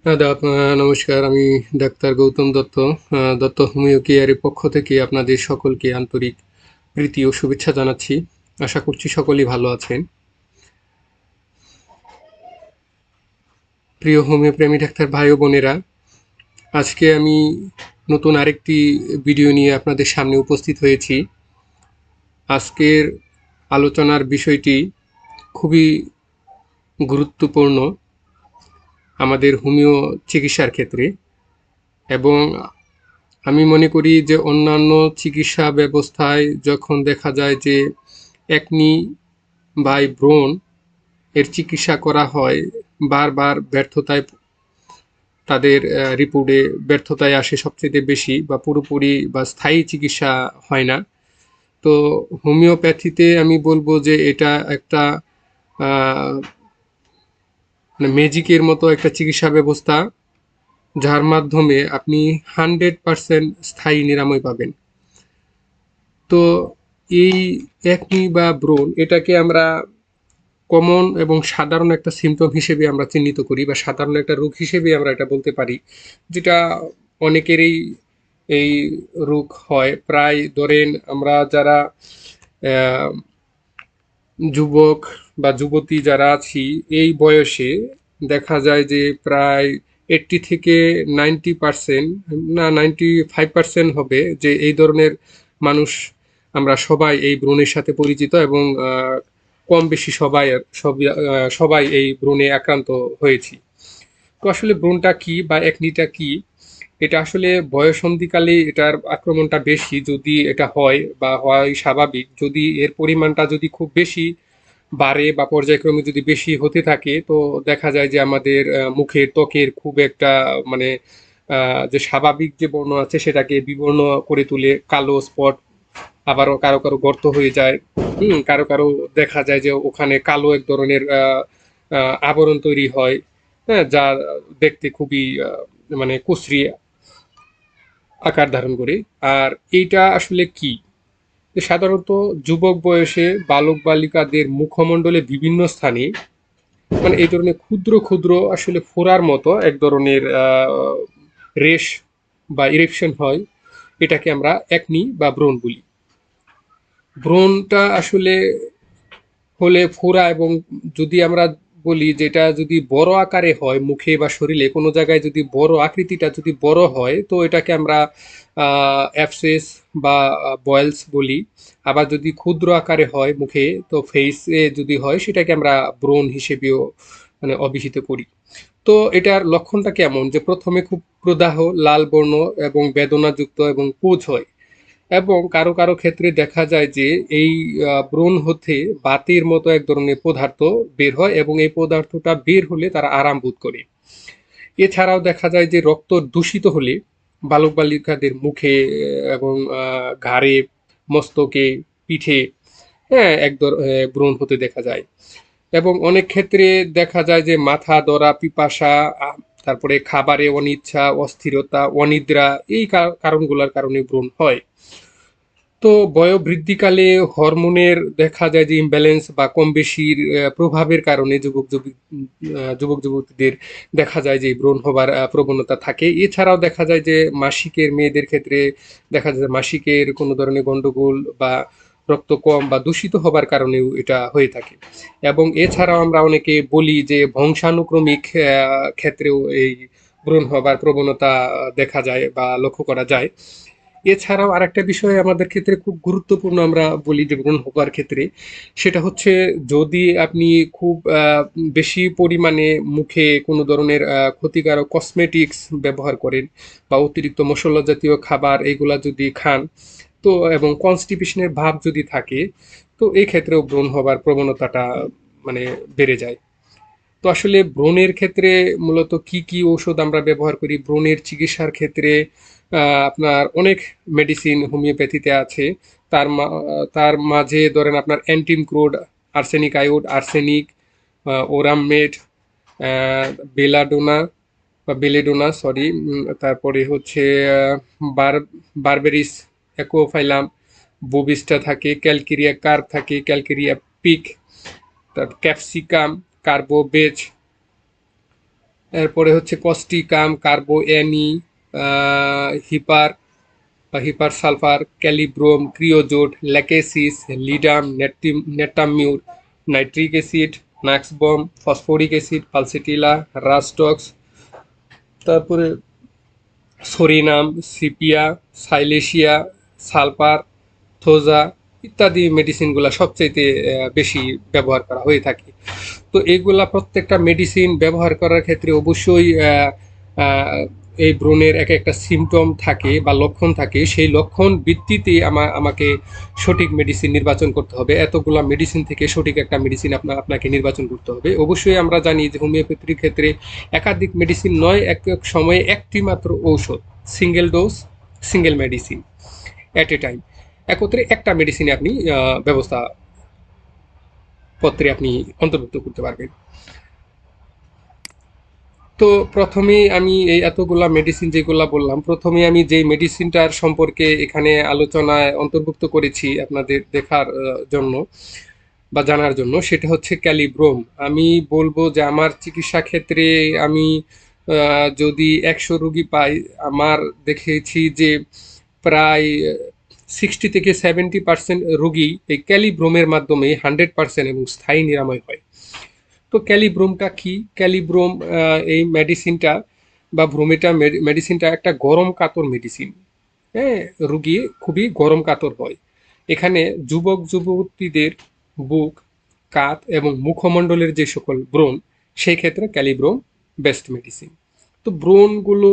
নমস্কার। আমি doctor Gautam Dutta. Dutta homeo কেয়ারের পক্ষ থেকে আপনাদের সকলকে আন্তরিক প্রীতি ও শুভেচ্ছা জানাচ্ছি। আশা করছি সকলেই ভালো আছেন। প্রিয় হোমিওপ্রেমী ডাক্তার ভাই ও বোনেরা, আজকে আমি নতুন আরেকটি ভিডিও নিয়ে আপনাদের সামনে উপস্থিত হয়েছি। আজকের আলোচনার বিষয়টি খুবই গুরুত্বপূর্ণ আমাদের হোমিও চিকিৎসার ক্ষেত্রে, এবং আমি মনে করি যে অন্যান্য চিকিৎসা ব্যবস্থায় যখন দেখা যায় যে একনি বাই ব্রণ এর চিকিৎসা করা হয়, বারবার ব্যর্থতায় তাদের রিপোর্টে ব্যর্থতায় আসে সবচেয়ে বেশি, বা পুরোপুরি বা স্থায়ী চিকিৎসা হয় না। তো হোমিওপ্যাথিতে আমি বলবো যে এটা একটা মানে ম্যাজিকের মতো একটা চিকিৎসা ব্যবস্থা, যার মাধ্যমে আপনি 100% স্থায়ী নিরাময় পাবেন। তো এই একনি বা ব্রণ এটাকে আমরা কমন এবং সাধারণ একটা সিমটম হিসেবে আমরা চিহ্নিত করি, বা সাধারণ একটা রোগ হিসেবে আমরা এটা বলতে পারি, যেটা অনেকেরই এই রোগ হয়। প্রায় ধরেন আমরা যারা যুবক বা যুবতী যারা আছি এই বয়সে, দেখা যায় যে প্রায় 80 থেকে 90%, না 95% হবে যে এই ধরনের মানুষ আমরা সবাই এই ব্রণের সাথে পরিচিত, এবং কম বেশি সবাই এই ব্রণে আক্রান্ত হয়েছি। তো আসলে ব্রণটা কি বা একনিটা কি, এটা আসলে বয়সন্ধিকালে এটার আক্রমণটা বেশি যদি এটা হয়, বা হয় স্বাভাবিক। যদি এর পরিমাণটা যদি খুব বেশি বাড়ে বা পর্যায়ক্রমে যদি বেশি হতে থাকে, তো দেখা যায় যে আমাদের মুখের ত্বকের খুব একটা মানে যে স্বাভাবিক যে বর্ণ আছে সেটাকে বিবর্ণ করে তুলে, কালো স্পট, আবারও কারো কারো গর্ত হয়ে যায়। কারো কারো দেখা যায় যে ওখানে কালো এক ধরনের আবরণ তৈরি হয়, হ্যাঁ, যা দেখতে খুবই মানে কুশ্রী আকার ধারণ করে। আর এইটা আসলে কি, সাধারণত যুবক বয়সে বালক বালিকাদের মুখমণ্ডলে বিভিন্ন স্থানে মানে এই ধরনের ক্ষুদ্র ক্ষুদ্র আসলে ফোড়ার মতো এক ধরনের রেশ বা ইরেকশন হয়। এটাকে আমরা একনি বা ব্রণ বলি। ব্রণটা আসলে হলে ফোড়া, এবং যদি আমরা বলি যেটা যদি বড় আকারে হয় মুখে বা শরীরে কোনো জায়গায়, যদি বড় আকৃতিটা যদি বড় হয়, তো এটাকে আমরা অ্যাবসেস বা বয়েলস বলি। আবার যদি ক্ষুদ্র আকারে হয় মুখে, তো ফেসে যদি হয়, সেটাকে আমরা ব্রণ হিসেবেও মানে অভিহিত করি। তো এটার লক্ষণটা কেমন, যে প্রথমে খুব প্রদাহ, লাল বর্ণ এবং বেদনাযুক্ত এবং পুঁজ হয়, এবং কারো কারো ক্ষেত্রে দেখা যায় যে এই ব্রণ হতে বাতির মতো এক ধরনের পদার্থ বের হয়, এবং এই পদার্থটা বের হলে তারা আরাম বোধ করে। এছাড়াও দেখা যায় যে রক্ত দূষিত হলে বালক বালিকাদের মুখে এবং ঘাড়ে, মস্তকে, পিঠে, হ্যাঁ, ব্রণ হতে দেখা যায়। এবং অনেক ক্ষেত্রে দেখা যায় যে মাথা ধরা, পিপাসা, তারপরে খাবারে অনিচ্ছা, অস্থিরতা, অনিদ্রা, এই কারণগুলোর কারণে ব্রণ হয়। তো বয়োবৃদ্ধিকালে হরমোনের দেখা যায় যে ইমব্যালেন্স বা কম বেশির প্রভাবের কারণে যুবক যুবতীদের দেখা যায় যে ব্রণ হবার প্রবণতা থাকে। এছাড়াও দেখা যায় যে মাসিকের মেয়েদের ক্ষেত্রে দেখা যায় যে মাসিকের কোনো ধরনের গন্ডগোল বা রক্ত কম বা দূষিত হবার কারণেও এটা হয়ে থাকে। এবং এছাড়াও আমরা অনেকে বলি যে বংশানুক্রমিক ক্ষেত্রেও এই ব্রণ হবার প্রবণতা দেখা যায় বা লক্ষ্য করা যায়। এছাড়াও আরেকটা বিষয় আমাদের ক্ষেত্রে খুব গুরুত্বপূর্ণ আমরা বলি যে ব্রণ হবার ক্ষেত্রে, সেটা হচ্ছে যদি আপনি খুব বেশি পরিমাণে মুখে কোনো ধরনের ক্ষতিকারক কসমেটিক্স ব্যবহার করেন, বা অতিরিক্ত মশলা জাতীয় খাবার এইগুলা যদি খান, তো এবং কনস্টিপেশনের ভাব যদি থাকে, তো এই ক্ষেত্রেও ব্রণ হবার প্রবণতাটা মানে বেড়ে যায়। তো আসলে ব্রণের ক্ষেত্রে মূলত কি কি ঔষধ আমরা ব্যবহার করি ব্রণের চিকিৎসার ক্ষেত্রে, আপনার অনেক মেডিসিন হোমিওপ্যাথিতে আছে। তার মাঝে ধরেন আপনার অ্যান্টিমক্রোড, আর্সেনিক আয়োড, আর্সেনিক, ওরামমেড, বেলাডোনা বা বেলেডোনা, সরি, তারপরে হচ্ছে বার বারবেরিস অ্যাকোফাইলাম, বোবিস্টা থাকে, ক্যালকেরিয়া কার্ভ থাকে, ক্যালকেরিয়া পিক, তার ক্যাপসিকাম, কার্বোবেজ, এরপরে হচ্ছে কস্টিকাম, কার্বো অ্যানি, হিপার বা hepar sulphur, kali brom, creosote, lachesis, ledum, natrum mur, nitric acid, nux vom, phosphoric acid, pulsatilla, rhus tox, তারপরে psorinum, sepia, silicea, sulphur, thuja ইত্যাদি মেডিসিনগুলো সবচাইতে বেশি ব্যবহার করা হয়ে থাকে। তো এইগুলা প্রত্যেকটা মেডিসিন ব্যবহার করার ক্ষেত্রে অবশ্যই আহ, এই ব্রণের এক একটা সিমটম থাকে বা লক্ষণ থাকে, সেই লক্ষণ ভিত্তিতে আমাকে সঠিক মেডিসিন নির্বাচন করতে হবে। এতগুলা মেডিসিন থেকে সঠিক একটা মেডিসিন আপনাকে নির্বাচন করতে হবে। অবশ্যই আমরা জানি যে হোমিওপ্যাথির ক্ষেত্রে একাধিক মেডিসিন নয়, এক এক সময়ে একটি মাত্র ঔষধ, single dose, single medicine at a time, একত্রে একটা মেডিসিনে আপনি ব্যবস্থা পত্রে আপনি অন্তর্ভুক্ত করতে পারবেন। তো প্রথমেই আমি এই এতগুলা মেডিসিন যেগুলা বললাম, প্রথমে আমি যেই মেডিসিনটার সম্পর্কে এখানে আলোচনায় অন্তর্ভুক্ত করেছি আপনাদের দেখার জন্য বা জানার জন্য, সেটা হচ্ছে ক্যালিব্রোম। আমি বলবো যে আমার চিকিৎসা ক্ষেত্রে আমি যদি 100 রুগী পাই, আমার দেখেছি যে প্রায় 60 থেকে 70% রুগী এই ক্যালিব্রোমের মাধ্যমে 100% এবং স্থায়ী নিরাময় হয়। তো ক্যালিব্রোমটা কি? ক্যালিব্রোম এই মেডিসিনটা বা ব্রোমেটা মেডিসিনটা একটা গরম কাতর মেডিসিন। হ্যাঁ, রুগী খুবই গরম কাতর হয়। এখানে যুবক যুবতীদের বুক, কাঁধ এবং মুখমণ্ডলের যে সকল ব্রণ, সেই ক্ষেত্রে ক্যালিব্রোম বেস্ট মেডিসিন। তো ব্রণগুলো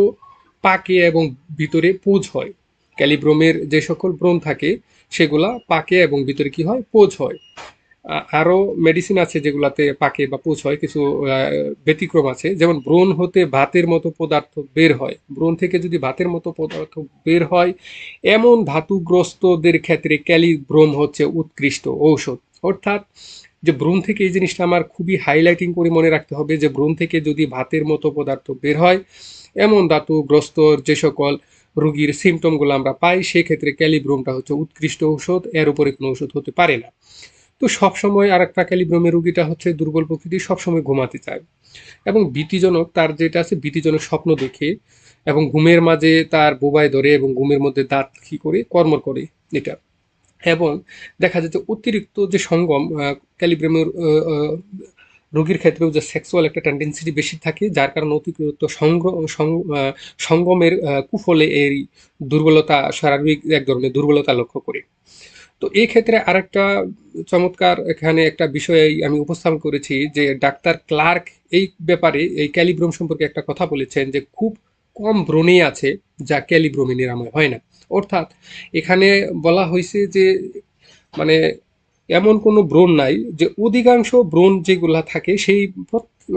পাকে এবং ভিতরে পুঁজ হয়। ক্যালিব্রোমের যে সকল ব্রণ থাকে সেগুলা পাকে এবং ভিতরে কি হয়, পুঁজ হয়। আরও মেডিসিন আছে যেগুলাতে পাকে বা পুঁজ হয়, কিছু ব্যতিক্রম আছে। যেমন ব্রণ হতে ভাতের মতো পদার্থ বের হয়, ব্রণ থেকে যদি ভাতের মতো পদার্থ বের হয় এমন ধাতুগ্রস্তদের ক্ষেত্রে ক্যালিব্রোম হচ্ছে উৎকৃষ্ট ঔষধ। অর্থাৎ যে ব্রণ থেকে, এই জিনিসটা আমার খুবই হাইলাইটিং করে মনে রাখতে হবে, যে ব্রণ থেকে যদি ভাতের মতো পদার্থ বের হয় এমন ধাতুগ্রস্ত যে সকল রোগীর সিমটমগুলো আমরা পাই, সেক্ষেত্রে ক্যালিব্রোমটা হচ্ছে উৎকৃষ্ট ঔষধ, এর উপরে কোনো ওষুধ হতে পারে না। তো সবসময় আর একটা ক্যালিব্রোমের রুগীটা হচ্ছে দুর্বল প্রকৃতি, সবসময় ঘুমাতে চায় এবং ভীতিজনক, তার যেটা আছে ভীতিজনক স্বপ্ন দেখে এবং ঘুমের মাঝে তার বোবায় ধরে এবং ঘুমের মধ্যে দাঁত কি করে কর্মর করে এটা। এবং দেখা যায় যে অতিরিক্ত যে সঙ্গম, ক্যালিব্রোমের রোগীর ক্ষেত্রেও যে সেক্সুয়াল একটা টেন্ডেন্সি বেশি থাকে, যার কারণে অতিরিক্ত সঙ্গমের কুফলে এই দুর্বলতা, শারীরিক এক ধরনের দুর্বলতা লক্ষ্য করে। তো এই ক্ষেত্রে আরেকটা চমৎকার এখানে একটা বিষয় আমি উপস্থাপন করেছি, যে ডাক্তার ক্লার্ক এই ব্যাপারে, এই ক্যালিব্রোম সম্পর্কে একটা কথা বলেছেন, যে খুব কম ব্রণই আছে যা ক্যালিব্রোমে নিরাময় হয় না। অর্থাৎ এখানে বলা হয়েছে যে মানে এমন কোনো ব্রণ নাই, যে অধিকাংশ ব্রণ যেগুলা থাকে সেই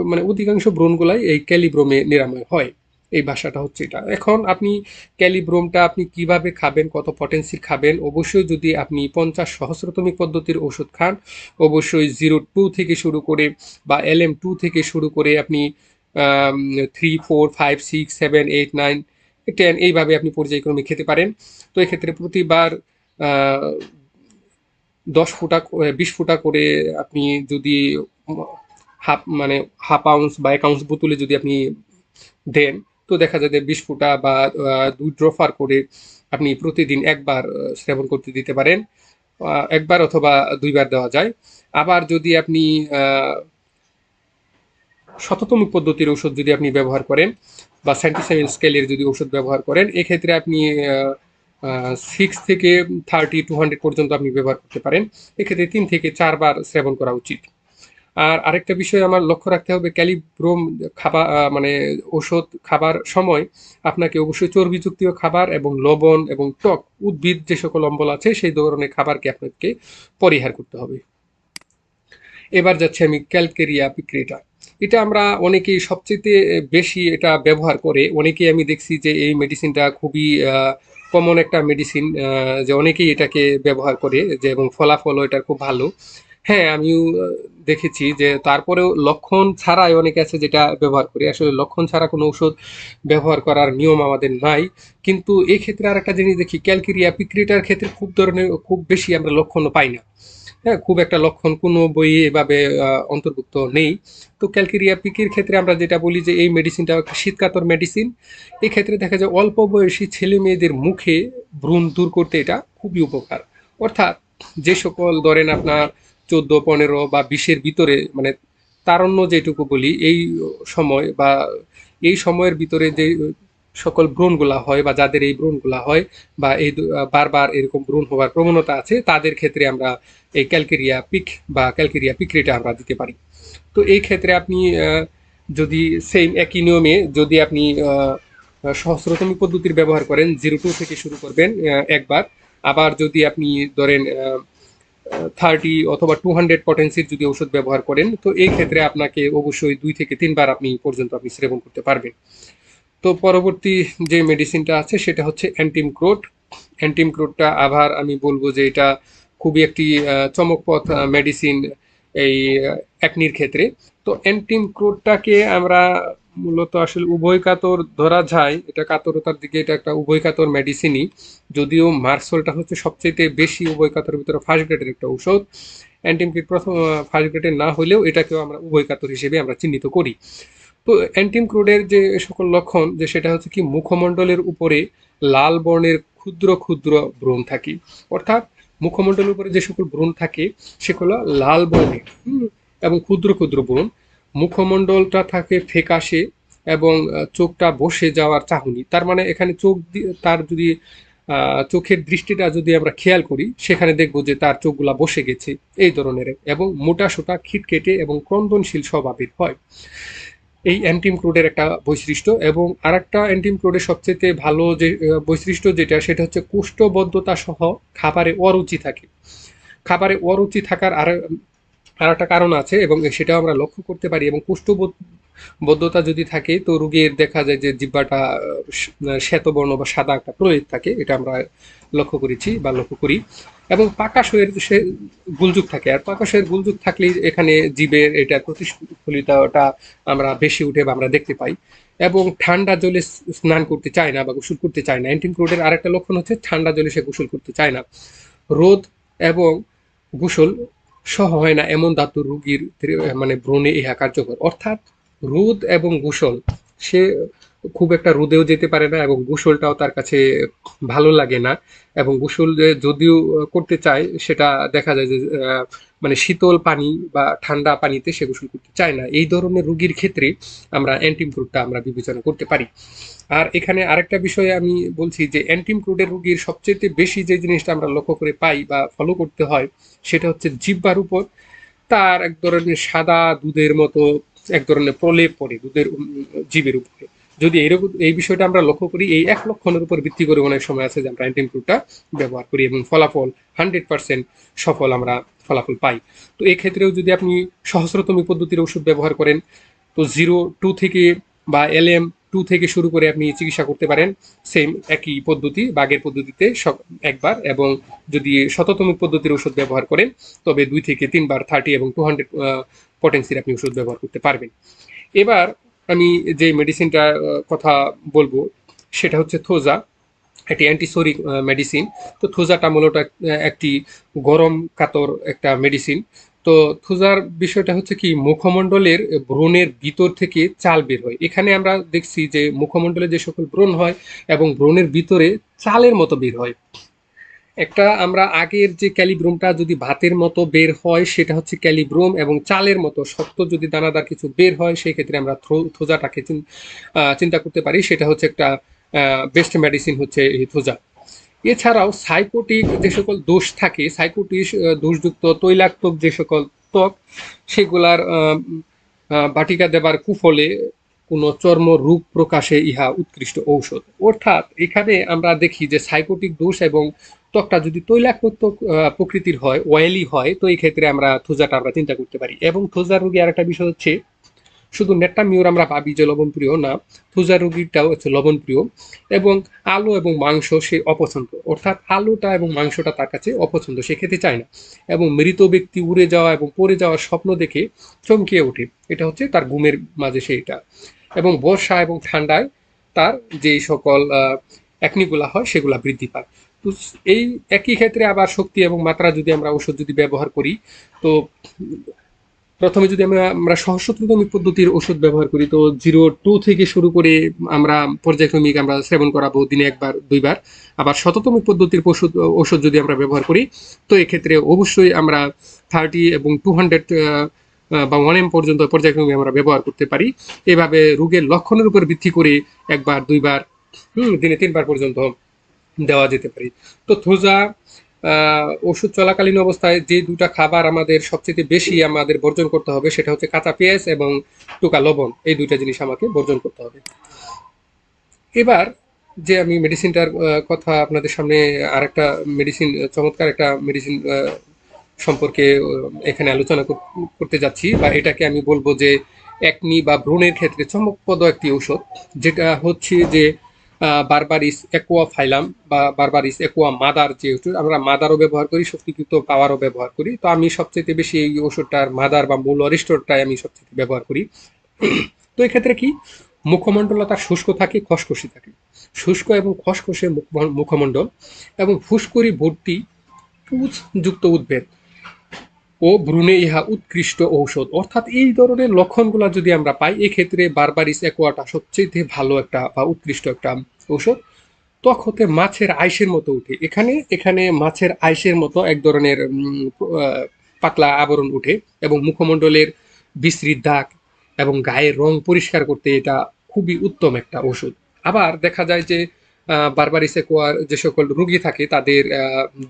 মানে অধিকাংশ ব্রণগুলাই এই ক্যালিব্রোমে নিরাময় হয়। এই ভাষাটা হচ্ছে এটা। এখন আপনি ক্যালিব্রোমটা আপনি কিভাবে খাবেন, কত পটেন্সির খাবেন, অবশ্যই যদি আপনি 50 সহস্রতমিক পদ্ধতির ওষুধ খান, অবশ্যই 0-2 থেকে শুরু করে বা LM2 থেকে শুরু করে আপনি 3, 4, 5, 6, 7, 8, 9, 10 এইভাবে আপনি পর্যায়ক্রমে খেতে পারেন। তো এক্ষেত্রে প্রতিবার আহ, 10 ফুটা 20 ফুটা করে আপনি যদি মানে হাফ আউন্স বা 1 আউন্স বোতলে যদি আপনি দেন, তো দেখা যায় যে 20 ফুটা বা 2 ড্রপার করে আপনি প্রতিদিন একবার সেবন করতে দিতে পারেন। একবার অথবা 2বার দেওয়া যায়। আবার যদি আপনি শততমিক পদ্ধতির ওষুধ যদি আপনি ব্যবহার করেন বা সেন্টিসাইন স্কেলের যদি ওষুধ ব্যবহার করেন, এক্ষেত্রে আপনি 6 থেকে 30, 200 পর্যন্ত আপনি ব্যবহার করতে পারেন। এক্ষেত্রে 3 থেকে 4বার সেবন করা উচিত। আর আরেকটা বিষয় আমার লক্ষ্য রাখতে হবে, ক্যালিব্রোম খাবার মানে ওষুধ খাবার সময় আপনাকে অবশ্যই চর্বিযুক্ত খাবার এবং লবণ এবং টক উদ্ভিদ যে সকল অম্ল আছে সেই ধরনের খাবারকে আপনাকে পরিহার করতে হবে। এবার যাচ্ছে আমি ক্যালকেরিয়া পিক্রেটা। এটা আমরা অনেকেই সবচেয়ে বেশি এটা ব্যবহার করে, অনেকেই আমি দেখছি যে এই মেডিসিনটা খুবই কমন একটা মেডিসিন, যে অনেকেই এটাকে ব্যবহার করে, যে এবং ফলাফলও এটার খুব ভালো। হ্যাঁ, আমিও দেখেছি যে তারপরেও লক্ষণ ছাড়াই অনেকে আছে যেটা ব্যবহার করে। আসলে লক্ষণ ছাড়া কোনো ঔষধ ব্যবহার করার নিয়ম আমাদের নাই। কিন্তু এই ক্ষেত্রে আর একটা জিনিস দেখি, ক্যালকেরিয়া পিক্রেটার ক্ষেত্রে খুব বেশি আমরা লক্ষণও পাই না। হ্যাঁ, খুব একটা লক্ষণ কোনো বইয়ে এভাবে অন্তর্ভুক্ত নেই। তো ক্যালকেরিয়া পিকের ক্ষেত্রে আমরা যেটা বলি যে এই মেডিসিনটা একটা শীতকাতর মেডিসিন। এই ক্ষেত্রে দেখা যায় অল্প বয়সী ছেলে মেয়েদের মুখে ব্রণ দূর করতে এটা খুবই উপকার। অর্থাৎ যে সকল ধরেন আপনার 14, 15 বা 20-এর ভিতরে, মানে তারণ্য যেটুকু বলি, এই সময় বা এই সময়ের ভিতরে যে সকল ব্রণগুলা হয় বা যাদের এই ব্রণগুলা হয় বা বারবার এরকম ব্রণ হওয়ার প্রবণতা আছে, তাদের ক্ষেত্রে আমরা এই ক্যালকেরিয়া পিক বা ক্যালকেরিয়া পিক্রেটা আমরা দিতে পারি। তো এই ক্ষেত্রে আপনি যদি সেম একই নিয়মে যদি আপনি সহস্রতম পদ্ধতির ব্যবহার করেন, 0-2 থেকে শুরু করবেন একবার। আবার যদি আপনি ধরেন 30 অথবা 200 পটেন্সির যদি ওষুধ ব্যবহার করেন, তো এই ক্ষেত্রে আপনাকে অবশ্যই 2 থেকে 3 বার আপনি পর্যন্ত আপনি সেবন করতে পারবেন। তো পরবর্তী যে মেডিসিনটা আছে সেটা হচ্ছে অ্যান্টিমক্রোট। অ্যান্টিমক্রোটটা আবার আমি বলবো যে এটা খুবই একটি চমকপ্রদ মেডিসিন এই অ্যাকনির ক্ষেত্রে। তো অ্যান্টিমক্রোটটাকে আমরা মূলত আসলে উভয় কাতর ধরা যায়, এটা কাতরতার দিকে এটা একটা উভয় কাতর মেডিসিনই। যদিও মার্সলটা হচ্ছে সবচেয়ে বেশি উভয় কাতরের ভিতরে ফার্স্ট গ্রেডের একটা ঔষধ। অ্যান্টিমক্রোট প্রথম ফার্স্ট গ্রেডের না হলেও এটাকেও আমরা উভয় কাতর হিসেবে আমরা চিহ্নিত করি। তো অ্যান্টিম ক্রুডের যে সকল লক্ষণ, যে সেটা হচ্ছে কি মুখমণ্ডলের উপরে লাল বর্ণের ক্ষুদ্র ক্ষুদ্র ব্রণ থাকে। অর্থাৎ মুখমণ্ডলের উপরে যে সকল ব্রণ থাকে সেগুলো লাল বর্ণের, এবং ক্ষুদ্র ক্ষুদ্র ব্রণ। মুখমণ্ডলটা থাকে ফ্যাকাশে এবং চোখটা বসে যাওয়ার চাহনি। তার মানে এখানে চোখ তার যদি চোখের দৃষ্টিটা যদি আমরা খেয়াল করি, সেখানে দেখবো যে তার চোখগুলা বসে গেছে এই ধরনের, এবং মোটা সোটা খিটকেটে এবং ক্রন্দনশীল স্বভাবের হয়। এই অ্যান্টিমক্রোডের একটা বৈশিষ্ট্য। এবং আরেকটা অ্যান্টিমক্রোডের সবচেয়ে ভালো যে বৈশিষ্ট্য যেটা, সেটা হচ্ছে কোষ্ঠবদ্ধতা সহ খাবারে অরুচি থাকে। খাবারে অরুচি থাকার আর একটা কারণ আছে, এবং সেটাও আমরা লক্ষ্য করতে পারি। এবং কোষ্ঠবদ্ধতা যদি থাকে, তো রোগীর দেখা যায় যে জিহ্বাটা শ্বেতবর্ণ বা সাদা একটা প্রলেপ থাকে, এটা আমরা লক্ষ্য করেছি বা লক্ষ্য করি। এবং পাকাশয়ের সে গুলযুগ থাকে, আর পাকাশয়ের গুলযুগ থাকলেই এখানে জীবের এটা প্রতিফলিতটা আমরা বেশি উঠে বা আমরা দেখতে পাই। এবং ঠান্ডা জলে স্নান করতে চায় না বা গোসল করতে চায় না। অ্যান্টিমক্রোডের আরেকটা লক্ষণ হচ্ছে ঠান্ডা জলে সে গোসল করতে চায় না। রোদ এবং গোসল সহ হয় না এমন ধাতুর রোগীর মানে ব্রণে ইহা কার্যকর। অর্থাৎ রোদ এবং গোসল, সে খুব একটা রোদেও যেতে পারে না এবং গোসলটাও তার কাছে ভালো লাগে না। এবং গোসল যদিও করতে চায়, সেটা দেখা যায় যে মানে শীতল পানি বা ঠান্ডা পানিতে সে গোসল করতে চায় না। এই ধরনের রোগীর ক্ষেত্রে আমরা অ্যান্টিমক্রোডটা আমরা বিবেচনা করতে পারি। আর এখানে আরেকটা বিষয়ে আমি বলছি যে অ্যান্টিমক্রোডের রোগীর সবচেয়ে বেশি যে জিনিসটা আমরা লক্ষ্য করে পাই বা ফলো করতে হয়, সেটা হচ্ছে জিহ্বার উপর তার এক ধরনের সাদা দুধের মতো এক ধরনের প্রলেপ পড়ে দুধের জিভের উপরে। যদি এরকম এই বিষয়টা আমরা লক্ষ্য করি, এই এক লক্ষণের উপর ভিত্তি করে অনেক সময় আছে যে আমরা অ্যান্টিমক্রোডটা ব্যবহার করি এবং ফলাফল 100% সফল আমরা ফলাফল পাই। তো এক্ষেত্রেও যদি আপনি সহস্রতম পদ্ধতির ওষুধ ব্যবহার করেন, তো 0-2 থেকে বা LM2 থেকে শুরু করে আপনি চিকিৎসা করতে পারেন। সেম একই পদ্ধতি, বাগের পদ্ধতিতে একবার। এবং যদি শততম পদ্ধতির ওষুধ ব্যবহার করেন, তবে 2 থেকে 3 বার 30 এবং 200 পটেন্সির আপনি ওষুধ ব্যবহার করতে পারবেন। এবার আমি যে মেডিসিনটা কথা বলবো, সেটা হচ্ছে থোজা, একটি অ্যান্টিসোরিক মেডিসিন। তো থোজাটা মূলত একটি গরম কাতর একটা মেডিসিন। তো থোজার বিষয়টা হচ্ছে কি, মুখমণ্ডলের ব্রণের ভিতর থেকে চাল বের হয়। এখানে আমরা দেখছি যে মুখমণ্ডলে যে সকল ব্রণ হয় এবং ব্রণের ভিতরে চালের মতো বের হয়। একটা আমরা আগের যে ক্যালিব্রোমটা যদি ভাতের মতো বের হয়, সেটা হচ্ছে ক্যালিব্রোম। এবং চালের মতো শক্ত যদি দানাদার কিছু বের হয়, সেই ক্ষেত্রে আমরা থোজাটাকে চিন্তা করতে পারি। সেটা হচ্ছে একটা বেস্ট মেডিসিন হচ্ছে এই থোজা। এছাড়াও সাইকোটিক যে সকল দোষ থাকে, সাইকোটিক দোষযুক্ত তৈলাক্তক যে সকল ত্বক, সেগুলার বাটিকা দেবার কুফলে কোনো চর্ম রূপ প্রকাশে ইহা উৎকৃষ্ট ঔষধ। অর্থাৎ এখানে আমরা দেখি যে সাইকোটিক দোষ এবং ত্বকটা যদি তৈলাক্ত প্রকৃতির হয়, অয়েলি হয়, তো এই ক্ষেত্রে আমরা থোজাটা আমরা চিন্তা করতে পারি। এবং থোজার রোগী আর একটা বিষয় হচ্ছে, শুধু নেট্টামিওর আমরা ভাবি যে লবণপ্রিয় না, থুজার রোগীটাও হচ্ছে লবণপ্রিয়। এবং আলু এবং মাংস সে অপছন্দ। অর্থাৎ আলুটা এবং মাংসটা তার কাছে অপছন্দ, সে খেতে চায় না। এবং মৃত ব্যক্তি উড়ে যাওয়া এবং পড়ে যাওয়ার স্বপ্ন দেখে চমকিয়ে ওঠে, এটা হচ্ছে তার ঘুমের মাঝে সেইটা। এবং বর্ষা এবং ঠান্ডায় তার যে সকল অ্যাকনিগুলা হয় সেগুলা বৃদ্ধি পায়। তো এই একই ক্ষেত্রে আবার শক্তি এবং মাত্রা যদি আমরা ওষুধ যদি ব্যবহার করি, তো প্রথমে যদি আমরা সহস্রতম পদ্ধতির ওষুধ ব্যবহার করি, তো 0-2 থেকে শুরু করে আমরা পর্যায়ক্রমিক আমরা সেবন করাবো দিনে 1-2 বার। আবার শততম পদ্ধতির ওষুধ ওষুধ যদি আমরা ব্যবহার করি, তো এক্ষেত্রে অবশ্যই আমরা 30 এবং 200 বা 1 এম পর্যন্ত পর্যায়ক্রমিক আমরা ব্যবহার করতে পারি। এভাবে রোগের লক্ষণের উপর ভিত্তি করে 1-2 বার, দিনে 3 বার পর্যন্ত দেওয়া যেতে পারে। তো থোজা ওষুধ চলাকালীন অবস্থায় যে দুটা খাবার আমাদের সবচেয়ে বেশি আমাদের বর্জন করতে হবে, সেটা হচ্ছে কাঁচা পেঁয়াজ এবং টুকা লবণ। এই দুইটা জিনিস আমাকে বর্জন করতে হবে। এবার যে আমি মেডিসিনটার কথা আপনাদের সামনে আরেকটা মেডিসিন, চমৎকার একটা মেডিসিন সম্পর্কে এখানে আলোচনা করতে যাচ্ছি, বা এটাকে আমি বলবো যে একনি বা ব্রণের ক্ষেত্রে চমকপ্রদ একটি ঔষধ, যেটা হচ্ছে যে বারবারিস অ্যাকোয়া ফাইলাম বা বারবারিস অ্যাকোয়া মাদার। যে আমরা মাদারও ব্যবহার করি, শক্তিযুক্ত পাওয়ারও ব্যবহার করি, তো আমি সবচেয়ে বেশি এই ওষুধটার মাদার বা মূল অরিষ্টটাই আমি সবচেয়ে ব্যবহার করি। তো এক্ষেত্রে কি, মুখমণ্ডলতা শুষ্ক থাকে, খসখসে থাকে, শুষ্ক এবং খসখসে মুখমণ্ডল এবং ফুসকুড়ি ভর্তি পুঁজযুক্ত উদ্ভিদ ও ভ্রূণে ইহা উৎকৃষ্ট ঔষধ। অর্থাৎ এই ধরনের লক্ষণগুলো যদি আমরা পাই, এক্ষেত্রে বারবারিস অ্যাকোয়াটা সবচেয়ে ভালো একটা বা উৎকৃষ্ট একটা ঔষধ। ত্বক হতে মাছের আইসের মতো উঠে, এখানে এখানে মাছের আইসের মতো এক ধরনের পাতলা আবরণ উঠে, এবং মুখমণ্ডলের বিশ্রী দাগ এবং গায়ের রং পরিষ্কার করতে এটা খুবই উত্তম একটা ওষুধ। আবার দেখা যায় যে বারবারিস অ্যাকোয়ার যে সকল রোগী থাকে, তাদের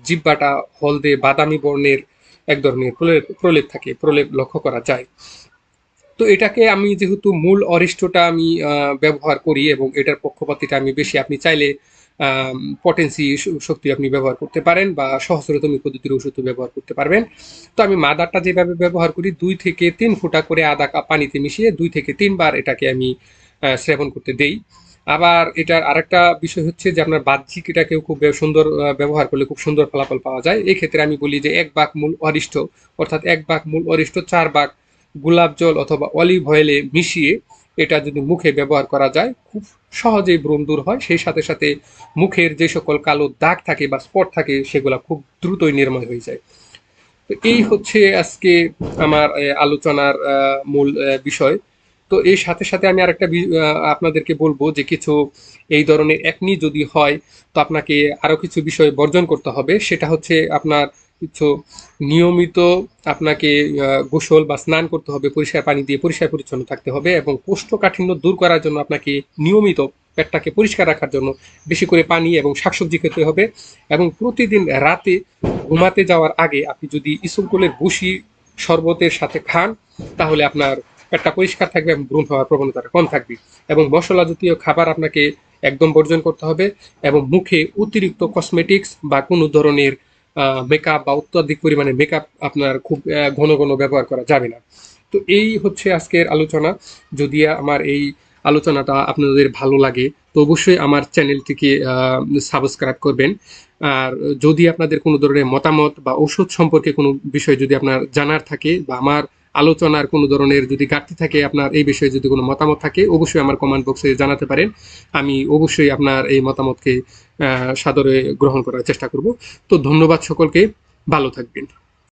জিহ্বাটা হলদে বাদামি বর্ণের এক ধরনের প্রলেপ থাকে, প্রলেপ লক্ষ্য করা যায়। তো এটাকে আমি যেহেতু মূল অরিষ্টটা আমি ব্যবহার করি এবং এটার পক্ষপাতিটা আমি বেশি, আপনি চাইলে পটেন্সি শক্তি আপনি ব্যবহার করতে পারেন বা সহস্রতম পদ্ধতির ওষুধ ব্যবহার করতে পারবেন। তো আমি মাদারটা যেভাবে ব্যবহার করি, 2 থেকে 3 ফোঁটা করে আধা কাপ পানিতে মিশিয়ে 2 থেকে 3 বার এটাকে আমি সেবন করতে দেই। আবার এটার আরেকটা বিষয় হচ্ছে যে আপনার বাহ্যিক এটাকেও খুব সুন্দর ব্যবহার করলে খুব সুন্দর ফলাফল পাওয়া যায়। এই ক্ষেত্রে আমি বলি যে 1 ভাগ মূল অরিষ্ট, অর্থাৎ 1 ভাগ মূল অরিষ্ট 4 ভাগ গোলাপ জল অথবা অলিভ অয়েলে মিশিয়ে এটা যদি মুখে ব্যবহার করা যায়, খুব সহজেই ব্রণ দূর হয়। সেই সাথে সাথে মুখের যে সকল কালো দাগ থাকে বা স্পট থাকে, সেগুলো খুব দ্রুতই নির্ময় হয়ে যায়। তো এই হচ্ছে আজকে আমার আলোচনার মূল বিষয়। তো এর সাথে সাথে আমি আরেকটা আপনাদেরকে বলবো যে কিছু এই ধরনের একনি যদি হয়, তো আপনাকে আরো কিছু বিষয় বর্জন করতে হবে। সেটা হচ্ছে আপনার কিছু নিয়মিত আপনাকে গোসল বা স্নান করতে হবে, পরিষ্কার পানি দিয়ে পরিষ্কার পরিচ্ছন্ন থাকতে হবে, এবং কোষ্ঠকাঠিন্য দূর করার জন্য আপনাকে নিয়মিত পেটটাকে পরিষ্কার রাখার জন্য বেশি করে পানি এবং শাকসবজি খেতে হবে। এবং প্রতিদিন রাতে ঘুমাতে যাওয়ার আগে আপনি যদি ইসবগুলের বসি শরবতের সাথে খান, তাহলে আপনার পেটটা পরিষ্কার থাকবে এবং ব্রণ হওয়ার প্রবণতাটা কম থাকবে। এবং মশলা জাতীয় খাবার আপনাকে একদম বর্জন করতে হবে, এবং মুখে অতিরিক্ত কসমেটিক্স বা কোনো ধরনের মেকআপ বা অত্যাধিক পরিমাণে মেকআপ আপনার খুব ঘন ঘন ব্যবহার করা যাবে না। তো এই হচ্ছে আজকের আলোচনা। যদি আমার এই আলোচনাটা আপনাদের ভালো লাগে, তো অবশ্যই আমার চ্যানেলটিকে সাবস্ক্রাইব করবেন। আর যদি আপনাদের কোনো ধরনের মতামত বা ওষুধ সম্পর্কে কোনো বিষয় যদি আপনার জানার থাকে, বা আমার আলোচনার কোনো ধরনের যদি ঘাটতি থাকে, আপনার এই বিষয়ে যদি কোনো মতামত থাকে, অবশ্যই আমার কমেন্ট বক্সে জানাতে পারেন। আমি অবশ্যই আপনার এই মতামতকে সাদরে গ্রহণ করার চেষ্টা করব। তো ধন্যবাদ সকলকে, ভালো থাকবেন।